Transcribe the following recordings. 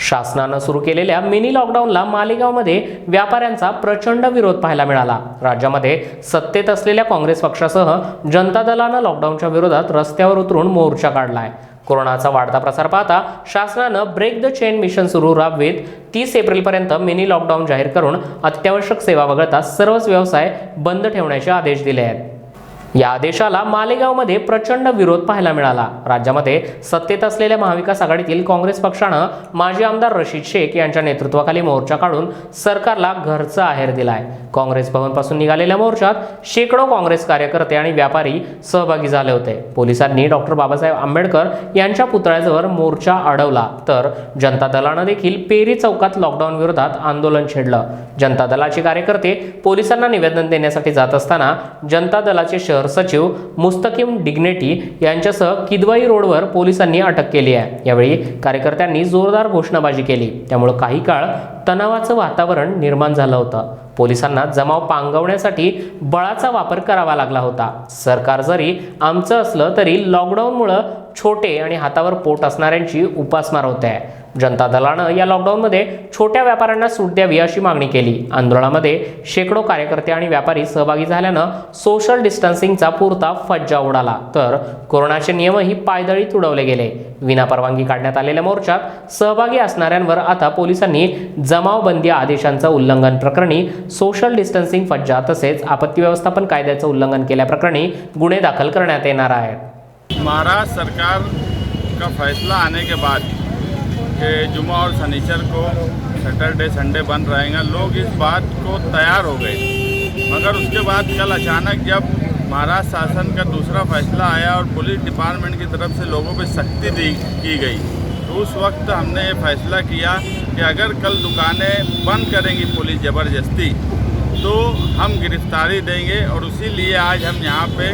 शासनानं सुरू केलेल्या मिनी लॉकडाऊनला मालेगावमध्ये व्यापाऱ्यांचा प्रचंड विरोध पाहायला मिळाला। राज्यामध्ये सत्तेत असलेल्या काँग्रेस पक्षासह जनता दलानं लॉकडाऊनच्या विरोधात रस्त्यावर उतरून मोर्चा काढलाय। कोरोनाचा वाढता प्रसार पाहता शासनानं ब्रेक द चेन मिशन सुरू राबवित 30 एप्रिलपर्यंत मिनी लॉकडाऊन जाहीर करून अत्यावश्यक सेवा वगळता सर्वच व्यवसाय बंद ठेवण्याचे आदेश दिले आहेत। या आदेशाला मालेगावमध्ये प्रचंड विरोध पाहायला मिळाला। राज्यामध्ये सत्तेत असलेल्या महाविकास आघाडीतील काँग्रेस पक्षानं माजी आमदार रशीद शेख यांच्या नेतृत्वाखाली मोर्चा काढून सरकारला घरचा आहेर दिलाय। काँग्रेस भवनपासून निघालेल्या मोर्चात शेकडो काँग्रेस कार्यकर्ते आणि व्यापारी सहभागी झाले होते। पोलिसांनी डॉक्टर बाबासाहेब आंबेडकर यांच्या पुतळ्याजवळ मोर्चा अडवला, तर जनता दलानं देखील पेरी चौकात लॉकडाऊन विरोधात आंदोलन छेडलं। जनता दलाचे कार्यकर्ते पोलिसांना निवेदन देण्यासाठी जात असताना जनता दलाचे शहर सचिव मुस्तकीम डिग्नेटी यांच्यासह किदवाई रोडवर पोलिसांनी अटक केली आहे। यावेळी कार्यकर्त्यांनी जोरदार घोषणाबाजी केली, त्यामुळे काही काळ तणावाचं वातावरण निर्माण झालं होतं। पोलिसांना जमाव पांगवण्यासाठी बळाचा वापर करावा लागला होता। सरकार जरी आमचं असलं तरी लॉकडाऊनमुळे छोटे आणि हातावर पोट असणाऱ्यांची उपासमार होते आहे। जनता दलानं या लॉकडाऊनमध्ये छोट्या व्यापाऱ्यांना सूट द्यावी अशी मागणी केली। आंदोलनामध्ये शेकडो कार्यकर्ते आणि व्यापारी सहभागी झाल्यानं सोशल डिस्टन्सिंगचा पुरता फज्जा उडाला, तर कोरोनाचे नियमही पायदळी तुडवले गेले। विनापरवानगी काढण्यात आलेल्या मोर्चात सहभागी असणाऱ्यांवर आता पोलिसांनी जमावबंदी आदेशांचं उल्लंघन प्रकरणी सोशल डिस्टन्सिंग फज्जा तसेच आपत्ती व्यवस्थापन कायद्याचं उल्लंघन केल्याप्रकरणी गुन्हे दाखल करण्यात येणार आहेत। महाराष्ट्र सरकार का फैसला आने के बाद कि जुम्मा और शनिचर को सैटरडे संडे बंद रहेगा, लोग इस बात को तैयार हो गए। मगर उसके बाद कल अचानक जब महाराष्ट्र शासन का दूसरा फैसला आया और पुलिस डिपार्टमेंट की तरफ से लोगों पे सख्ती की गई, तो उस वक्त हमने ये फैसला किया कि अगर कल दुकानें बंद करेंगी पुलिस ज़बरदस्ती तो हम गिरफ्तारी देंगे। और उसी लिए आज हम यहाँ पे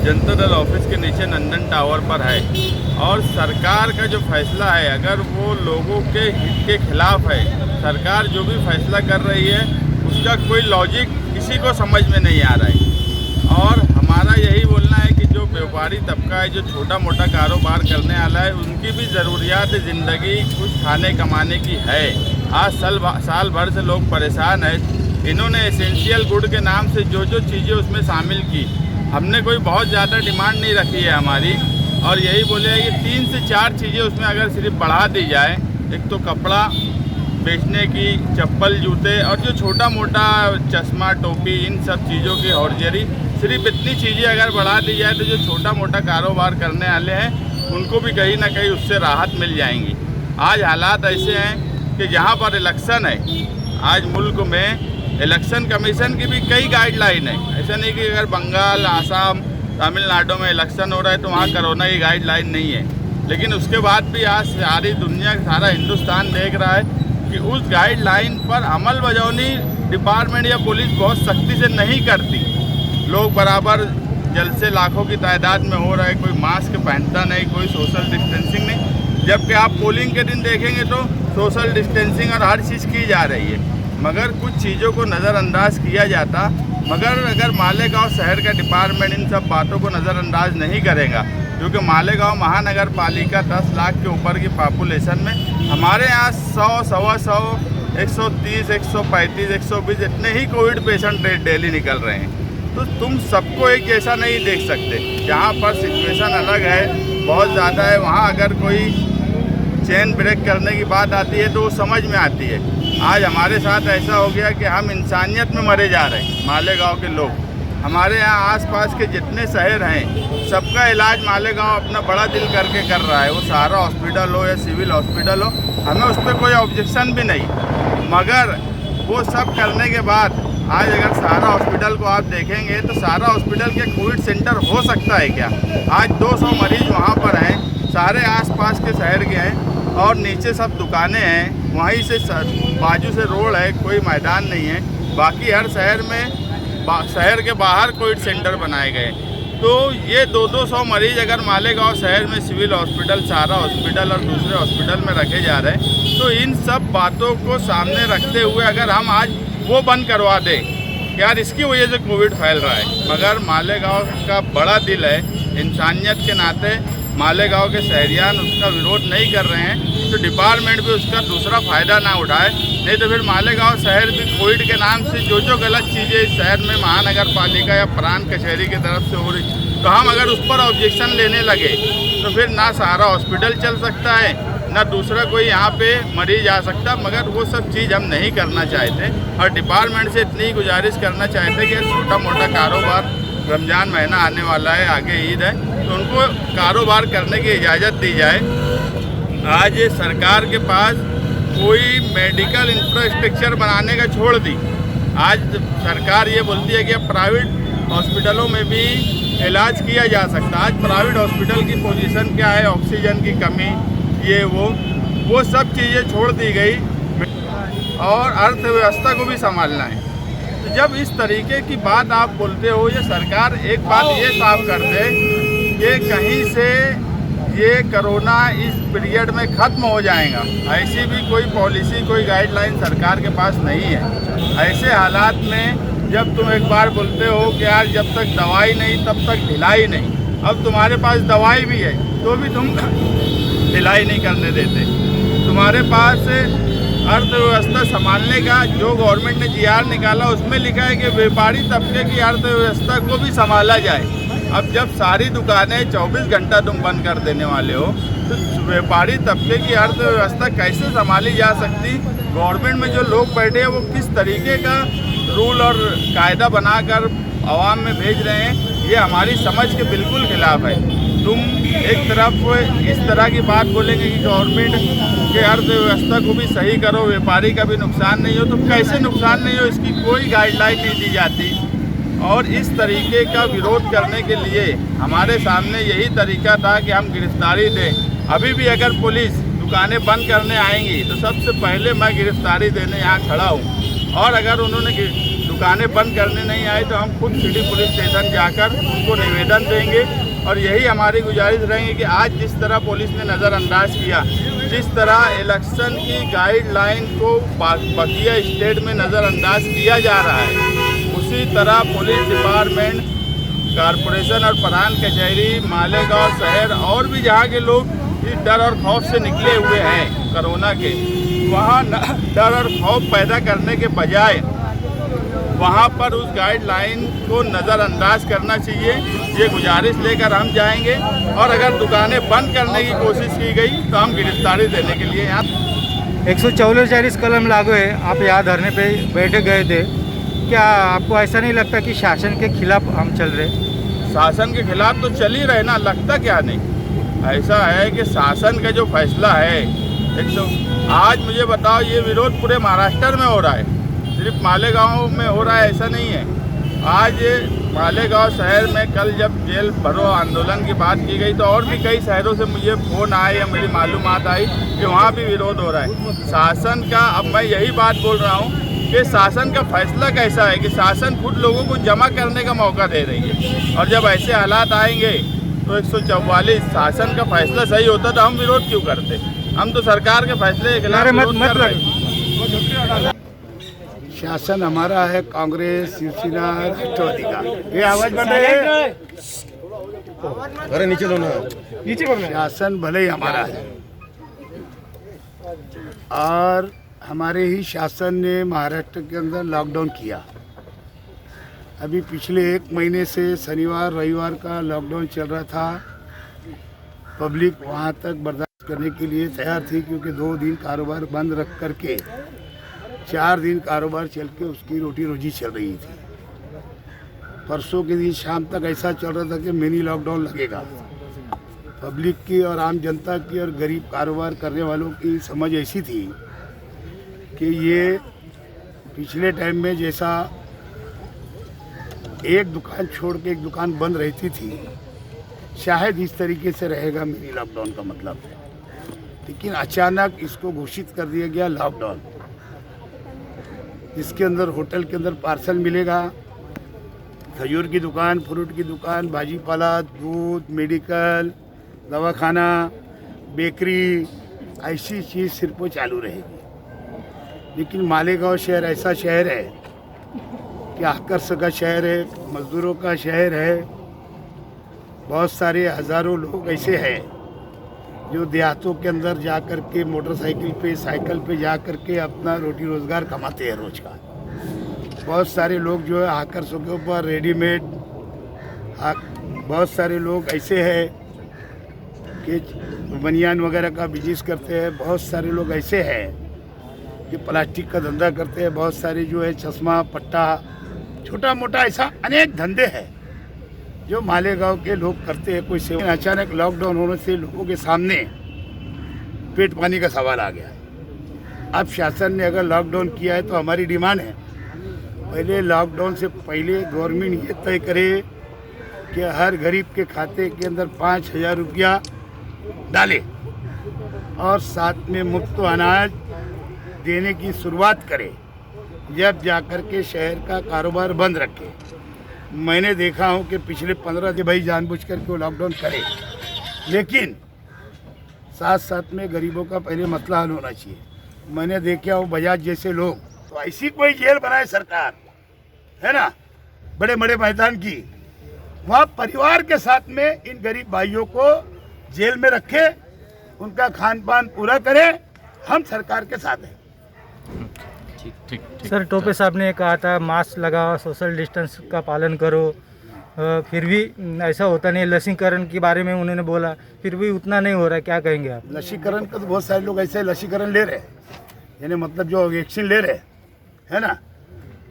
जनता दल ऑफिस के नीचे नंदन टावर पर है। और सरकार का जो फैसला है अगर वो लोगों के हित के खिलाफ है, सरकार जो भी फैसला कर रही है उसका कोई लॉजिक किसी को समझ में नहीं आ रहा है। और हमारा यही बोलना है कि जो व्यापारी तबका है, जो छोटा मोटा कारोबार करने वाला है, उनकी भी ज़रूरियात ज़िंदगी कुछ खाने कमाने की है। आज साल भर से लोग परेशान हैं। इन्होंने एसेंशियल गुड के नाम से जो जो चीज़ें उसमें शामिल की, हमने कोई बहुत ज़्यादा डिमांड नहीं रखी है हमारी, और यही बोले कि 3 से 4 चीज़ें उसमें अगर सिर्फ बढ़ा दी जाए, एक तो कपड़ा बेचने की, चप्पल जूते, और जो छोटा मोटा चश्मा टोपी इन सब चीज़ों की हौरजरी, सिर्फ इतनी चीज़ें अगर बढ़ा दी जाए तो जो छोटा मोटा कारोबार करने वाले हैं उनको भी कहीं ना कहीं उससे राहत मिल जाएंगी। आज हालात ऐसे हैं कि जहाँ पर इलेक्शन है, आज मुल्क में इलेक्शन कमीशन की भी कई गाइडलाइन है। ऐसा नहीं कि अगर बंगाल, आसाम, तमिलनाडु में इलेक्शन हो रहा है तो वहाँ कोरोना की गाइडलाइन नहीं है, लेकिन उसके बाद भी आज सारी दुनिया, सारा हिंदुस्तान देख रहा है कि उस गाइडलाइन पर अमल बजावनी डिपार्टमेंट या पुलिस बहुत सख्ती से नहीं करती। लोग बराबर जलसे लाखों की तादाद में हो रहा है, कोई मास्क पहनता नहीं, कोई सोशल डिस्टेंसिंग नहीं। जबकि आप पोलिंग के दिन देखेंगे तो सोशल डिस्टेंसिंग और हर चीज़ की जा रही है, मगर कुछ चीज़ों को नज़रअंदाज किया जाता। मगर अगर मालेगांव शहर का डिपार्टमेंट इन सब बातों को नज़रअंदाज नहीं करेगा, क्योंकि मालेगांव महानगर पालिका 10 लाख के ऊपर की पॉपुलेशन में हमारे यहाँ 100, 125, 130, 135, 120 इतने ही कोविड पेशेंट डेली निकल रहे हैं। तो तुम सबको एक जैसा नहीं देख सकते। जहाँ पर सिचुएशन अलग है, बहुत ज़्यादा है, वहाँ अगर कोई चेन ब्रेक करने की बात आती है तो वो समझ में आती है। आज हमारे साथ ऐसा हो गया कि हम इंसानियत में मरे जा रहे हैं। मालेगांव के लोग, हमारे यहाँ आसपास के जितने शहर हैं, सबका इलाज मालेगांव अपना बड़ा दिल करके कर रहा है। वो सहारा हॉस्पिटल हो या सिविल हॉस्पिटल हो, हमें उस पर कोई ऑब्जेक्शन भी नहीं। मगर वो सब करने के बाद आज अगर सहारा हॉस्पिटल को आप देखेंगे तो सहारा हॉस्पिटल के कोविड सेंटर हो सकता है क्या? आज 200 मरीज वहाँ पर हैं, सारे आसपास के शहर के हैं, और नीचे सब दुकानें हैं, वहीं से बाजू से रोड है, कोई मैदान नहीं है। बाकी हर शहर में शहर के बाहर कोविड सेंटर बनाए गए। तो ये 200 मरीज अगर मालेगांव शहर में सिविल हॉस्पिटल, सहारा हॉस्पिटल और दूसरे हॉस्पिटल में रखे जा रहे हैं, तो इन सब बातों को सामने रखते हुए अगर हम आज वो बंद करवा दें, यार इसकी वजह से कोविड फैल रहा है। मगर मालेगांव का बड़ा दिल है, इंसानियत के नाते मालेगांव के शहरियान उसका विरोध नहीं कर रहे हैं। तो तो डिपार्टमेंट भी उसका दूसरा फ़ायदा ना उठाए। नहीं तो फिर मालेगांव शहर भी कोविड के नाम से जो गलत चीज़ें इस शहर में महानगर पालिका या प्रांत कचहरी की तरफ से हो रही, तो हम अगर उस पर ऑब्जेक्शन लेने लगे तो फिर ना सहारा हॉस्पिटल चल सकता है, ना दूसरा कोई यहाँ पे मरीज आ सकता। मगर वो सब चीज़ हम नहीं करना चाहते और डिपार्टमेंट से इतनी गुजारिश करना चाहते कि छोटा मोटा कारोबार, रमज़ान महीना आने वाला है, आगे ईद है, तो उनको कारोबार करने की इजाज़त दी जाए। आज सरकार के पास कोई मेडिकल इंफ्रास्ट्रक्चर बनाने का छोड़ दी। आज सरकार ये बोलती है कि अब प्राइवेट हॉस्पिटलों में भी इलाज किया जा सकता है। आज प्राइवेट हॉस्पिटल की पोजीशन क्या है, ऑक्सीजन की कमी, ये वो सब चीज़ें छोड़ दी गई और अर्थव्यवस्था को भी संभालना है। तो जब इस तरीके की बात आप बोलते हो, ये सरकार एक बात ये साफ कर दे कि कहीं से ये कोरोना इस पीरियड में ख़त्म हो जाएगा, ऐसी भी कोई पॉलिसी, कोई गाइडलाइन सरकार के पास नहीं है। ऐसे हालात में जब तुम एक बार बोलते हो कि यार जब तक दवाई नहीं तब तक ढिलाई नहीं, अब तुम्हारे पास दवाई भी है तो भी तुम ढिलाई नहीं करने देते। तुम्हारे पास अर्थव्यवस्था संभालने का जो गवर्नमेंट ने जीआर निकाला उसमें लिखा है कि व्यापारी तबके की अर्थव्यवस्था को भी संभाला जाए। अब जब सारी दुकानें 24 घंटा तुम बंद कर देने वाले हो तो व्यापारी तबके की अर्थव्यवस्था कैसे संभाली जा सकती? गवर्नमेंट में जो लोग बैठे हैं वो किस तरीके का रूल और कायदा बनाकर आवाम में भेज रहे हैं, ये हमारी समझ के बिल्कुल खिलाफ है। तुम एक तरफ इस तरह की बात बोलेंगे कि गवर्नमेंट के अर्थव्यवस्था को भी सही करो, व्यापारी का भी नुकसान नहीं हो, तो कैसे नुकसान नहीं हो इसकी कोई गाइडलाइन नहीं दी जाती। और इस तरीके का विरोध करने के लिए हमारे सामने यही तरीका था कि हम गिरफ्तारी दें। अभी भी अगर पुलिस दुकानें बंद करने आएंगी तो सबसे पहले मैं गिरफ्तारी देने यहाँ खड़ा हूँ, और अगर उन्होंने दुकानें बंद करने नहीं आए तो हम खुद सिटी पुलिस स्टेशन जाकर उनको निवेदन देंगे। और यही हमारी गुजारिश रहेगी कि आज जिस तरह पुलिस ने नज़रअंदाज किया, जिस तरह इलेक्शन की गाइडलाइन को बकिया स्टेट में नज़रअंदाज किया जा रहा है, उसी तरह पुलिस डिपार्टमेंट, कॉरपोरेशन और प्रांत कचहरी, मालेगांव शहर और भी जहाँ के लोग इस डर और खौफ से निकले हुए हैं कोरोना के, वहाँ डर और खौफ पैदा करने के बजाय वहाँ पर उस गाइडलाइन को नज़रअंदाज करना चाहिए। ये गुजारिश लेकर हम जाएंगे, और अगर दुकानें बंद करने की कोशिश की गई तो हम गिरफ्तारी देने के लिए यहाँ 144 कलम लागू है। आप यहाँ धरने पे बैठे गए थे, क्या आपको ऐसा नहीं लगता कि शासन के खिलाफ हम चल रहे? शासन के खिलाफ तो चल ही रहे ना, लगता क्या नहीं। ऐसा है कि शासन का जो फैसला है, आज मुझे बताओ, ये विरोध पूरे महाराष्ट्र में हो रहा है, सिर्फ मालेगांव में हो रहा है ऐसा नहीं है। आज मालेगांव शहर में कल जब जेल भरो आंदोलन की बात की गई तो और भी कई शहरों से मुझे फ़ोन आए या मेरी मालूमात आई कि वहाँ भी विरोध हो रहा है शासन का। अब मैं यही बात बोल रहा हूँ कि शासन का फैसला कैसा है कि शासन खुद लोगों को जमा करने का मौका दे रही है, और जब ऐसे हालात आएंगे तो 144 शासन का फैसला सही होता तो हम विरोध क्यों करते? हम तो सरकार के फैसले के खिलाफ विरोध कर रहे हैं। शासन हमारा है कांग्रेस, शिवसेना, राष्ट्रवादी का। ये आवाज बढ़ रही है, अरे नीचे लो ना, नीचे बढ़। शासन भले ही हमारा है, और हमारे ही शासन ने महाराष्ट्र के अंदर लॉकडाउन किया। अभी पिछले 1 महीने से शनिवार रविवार का लॉकडाउन चल रहा था। पब्लिक वहाँ तक बर्दाश्त करने के लिए तैयार थी, क्योंकि 2 दिन कारोबार बंद रख करके 4 दिन कारोबार चल के उसकी रोटी रोजी चल रही थी। परसों के दिन शाम तक ऐसा चल रहा था कि मिनी लॉकडाउन लगेगा। पब्लिक की और आम जनता की और गरीब कारोबार करने वालों की समझ ऐसी थी कि ये पिछले टाइम में जैसा एक दुकान छोड़ के एक दुकान बंद रहती थी, शायद इस तरीके से रहेगा मिनी लॉकडाउन का मतलब। लेकिन अचानक इसको घोषित कर दिया गया लॉकडाउन, जिसके अंदर होटल के अंदर पार्सल मिलेगा, खजूर की दुकान, फ्रूट की दुकान, भाजी पाला, दूध, मेडिकल, दवाखाना, बेकरी, ऐसी चीज़ सिर्फ वो चालू रहेगी। लेकिन मालेगांव शहर ऐसा शहर है कि आकर्षक का शहर है, मजदूरों का शहर है, बहुत सारे हज़ारों लोग ऐसे हैं जो देहातों के अंदर जा कर के मोटरसाइकिल पे साइकिल पे जा कर के अपना रोटी रोज़गार कमाते हैं रोज का। बहुत सारे लोग जो है आकर्षकों के ऊपर रेडीमेड, बहुत सारे लोग ऐसे हैं कि बनियान वगैरह का बिजनेस करते हैं। बहुत सारे लोग ऐसे हैं कि प्लास्टिक का धंधा करते हैं। बहुत सारे जो है चश्मा पट्टा छोटा मोटा ऐसा अनेक धंधे हैं जो मालेगांव के लोग करते हैं। कोई सेवा अचानक लॉकडाउन होने से लोगों के सामने पेट पानी का सवाल आ गया। अब शासन ने अगर लॉकडाउन किया है तो हमारी डिमांड है पहले लॉकडाउन से पहले गवर्नमेंट ये तय करे कि हर गरीब के खाते के अंदर 5,000 रुपया डाले और साथ में मुफ्त अनाज देने की शुरुआत करे, जब जाकर के शहर का कारोबार बंद रखे। मैंने देखा हूँ कि पिछले 15 दिन भाई जानबूझ करके वो लॉकडाउन करे, लेकिन साथ साथ में गरीबों का पहले मसला हल होना चाहिए। मैंने देखा वो बजाज जैसे लोग, तो ऐसी कोई जेल बनाए सरकार, है ना, बड़े बड़े मैदान की, वहाँ परिवार के साथ में इन गरीब भाइयों को जेल में रखे, उनका खान पान पूरा करे। हम सरकार के साथ हैं। सर टोपे साहब ने कहा था मास्क लगाओ, सोशल डिस्टेंस का पालन करो, फिर भी ऐसा होता नहीं। लसीकरण के बारे में उन्होंने बोला, फिर भी उतना नहीं हो रहा है, क्या कहेंगे आप? लसीकरण का तो बहुत सारे लोग ऐसे लसीकरण ले रहे हैं, यानी मतलब जो वैक्सीन ले रहे है ना,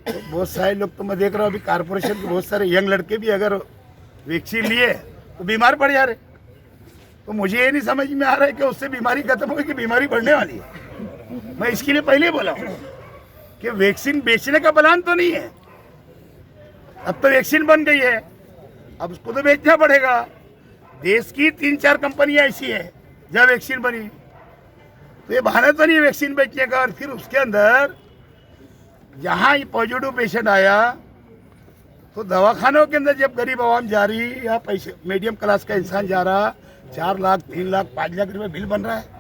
तो बहुत सारे लोग तो मैं देख रहा हूँ अभी कारपोरेशन के बहुत सारे यंग लड़के भी अगर वैक्सीन लिए तो बीमार पड़ जा रहे। तो मुझे ये नहीं समझ में आ रहा है कि उससे बीमारी खत्म होगी कि बीमारी बढ़ने वाली है। मैं इसके लिए पहले बोला हूँ कि वैक्सीन बेचने का प्लान तो नहीं है। अब तो वैक्सीन बन गई है, अब उसको तो बेचना पड़ेगा। देश की 3-4 कंपनियां ऐसी है जहाँ वैक्सीन बनी, तो ये बहाना तो नहीं है वैक्सीन बेचने का। और फिर उसके अंदर जहाँ ये पॉजिटिव पेशेंट आया तो दवाखानों के अंदर जब गरीब आवाम जा रही या पैसे मीडियम क्लास का इंसान जा रहा, 4 लाख 3 लाख 5 लाख रुपए बिल बन रहा है।